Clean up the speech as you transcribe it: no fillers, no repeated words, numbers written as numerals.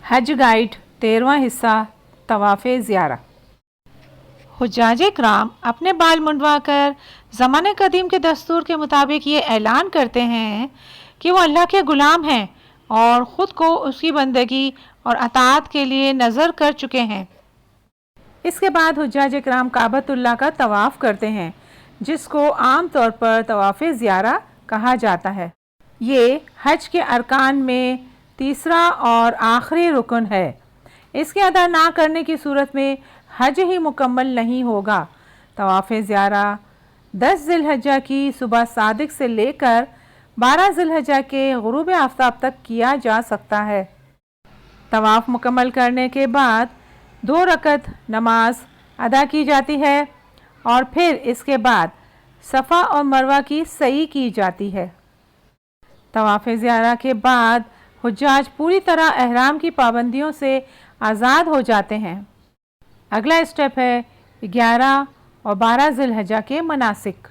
حج guide 13واں حصہ طواف زیارہ۔ حجاج کرام اپنے بال منڈوا کر زمانہ قدیم کے دستور کے مطابق یہ اعلان کرتے ہیں کہ وہ اللہ کے غلام ہیں اور خود کو اس کی بندگی اور اطاعت کے لیے نذر کر چکے ہیں۔ اس کے بعد حجاج کرام کعبۃ اللہ کا طواف کرتے ہیں، جس کو عام طور پر طواف زیارہ کہا جاتا ہے۔ یہ حج کے ارکان میں تیسرا اور آخری رکن ہے۔ اس کے ادا نہ کرنے کی صورت میں حج ہی مکمل نہیں ہوگا۔ طواف زیارہ 10 ذی الحجہ کی صبح صادق سے لے کر 12 ذی الحجہ کے غروب آفتاب تک کیا جا سکتا ہے۔ طواف مکمل کرنے کے بعد 2 رکعت نماز ادا کی جاتی ہے اور پھر اس کے بعد صفا اور مروہ کی سعی کی جاتی ہے۔ طواف زیارہ کے بعد حجاج پوری طرح احرام کی پابندیوں سے آزاد ہو جاتے ہیں۔ اگلا اسٹیپ ہے 11 اور 12 ذی الحجہ کے مناسک۔